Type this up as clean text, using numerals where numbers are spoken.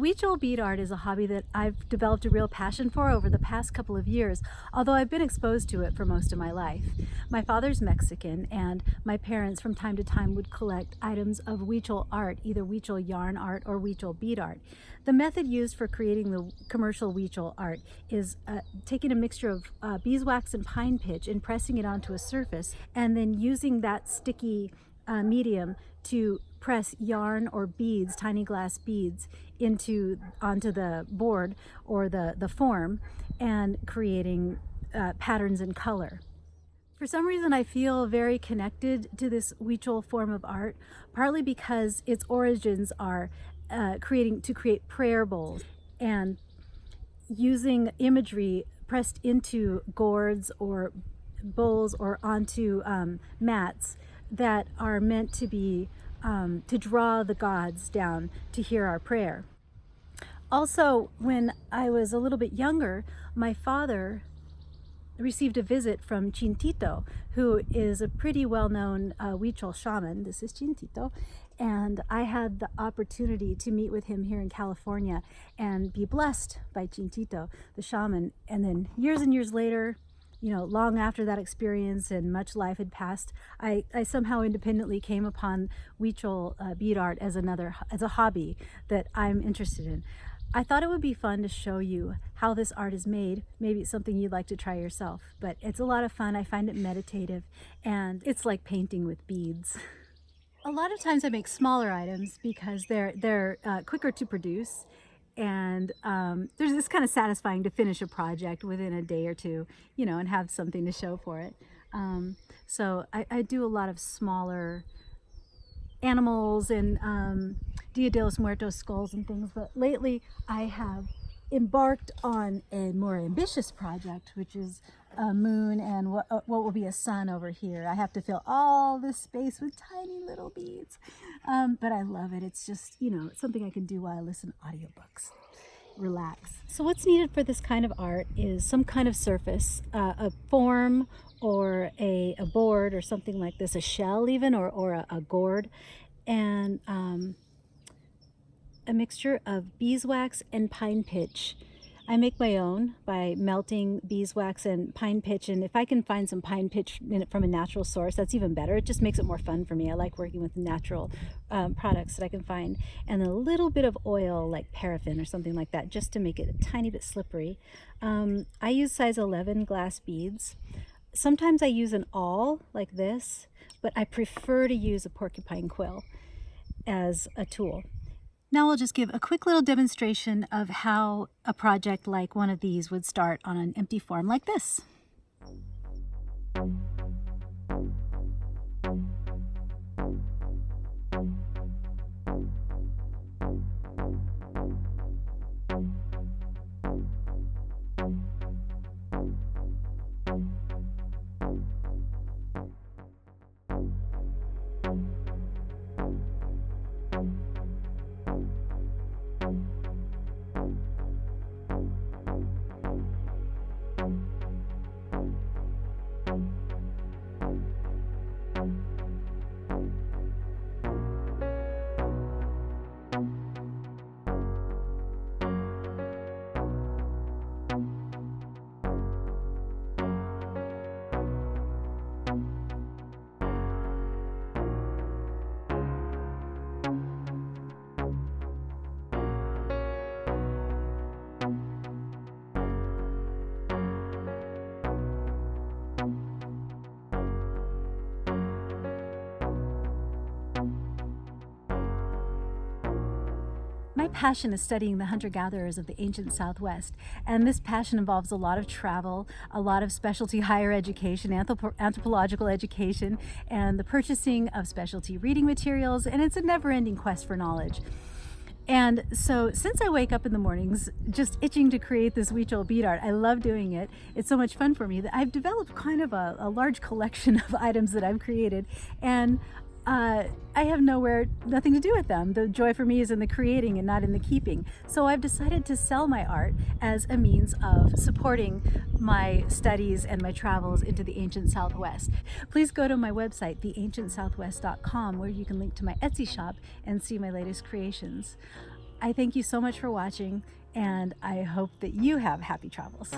Huichol bead art is a hobby that I've developed a real passion for over the past couple of years, although I've been exposed to it for most of my life. My father's Mexican, and my parents from time to time would collect items of Huichol art, either Huichol yarn art or Huichol bead art. The method used for creating the commercial Huichol art is taking a mixture of beeswax and pine pitch and pressing it onto a surface, and then using that sticky medium to press yarn or beads, tiny glass beads, onto the board or the form, and creating patterns in color. For some reason, I feel very connected to this Huichol form of art, partly because its origins are to create prayer bowls and using imagery pressed into gourds or bowls or onto mats that are meant to be to draw the gods down to hear our prayer. Also, when I was a little bit younger, my father received a visit from Chintito, who is a pretty well-known Huichol shaman. This is Chintito, and I had the opportunity to meet with him here in California and be blessed by Chintito, the shaman. And then years and years later, long after that experience and much life had passed, I somehow independently came upon Huichol bead art as a hobby that I'm interested in. I thought it would be fun to show you how this art is made. Maybe it's something you'd like to try yourself, but it's a lot of fun. I find it meditative, and it's like painting with beads. A lot of times I make smaller items because they're quicker to produce, and it's kind of satisfying to finish a project within a day or two, and have something to show for it. So I do a lot of smaller animals and Dia de los Muertos skulls and things, but lately I have embarked on a more ambitious project, which is a moon and what will be a sun over here. I have to fill all this space with tiny little beads, but I love it. It's just, it's something I can do while I listen to audiobooks. Relax. So what's needed for this kind of art is some kind of surface, a form or a board or something like this, a shell even, or a gourd, and a mixture of beeswax and pine pitch. I make my own by melting beeswax and pine pitch, and if I can find some pine pitch in it from a natural source, that's even better. It just makes it more fun for me. I like working with natural products that I can find, and a little bit of oil like paraffin or something like that, just to make it a tiny bit slippery. I use size 11 glass beads. Sometimes I use an awl like this, but I prefer to use a porcupine quill as a tool. Now I'll just give a quick little demonstration of how a project like one of these would start on an empty form like this. My passion is studying the hunter-gatherers of the ancient Southwest, and this passion involves a lot of travel, a lot of specialty higher education, anthropological education, and the purchasing of specialty reading materials, and it's a never-ending quest for knowledge. And so since I wake up in the mornings just itching to create this Huichol bead art, I love doing it. It's so much fun for me that I've developed kind of a large collection of items that I've created, and I have nothing to do with them. The joy for me is in the creating and not in the keeping. So I've decided to sell my art as a means of supporting my studies and my travels into the ancient Southwest. Please go to my website, theancientsouthwest.com, where you can link to my Etsy shop and see my latest creations. I thank you so much for watching, and I hope that you have happy travels.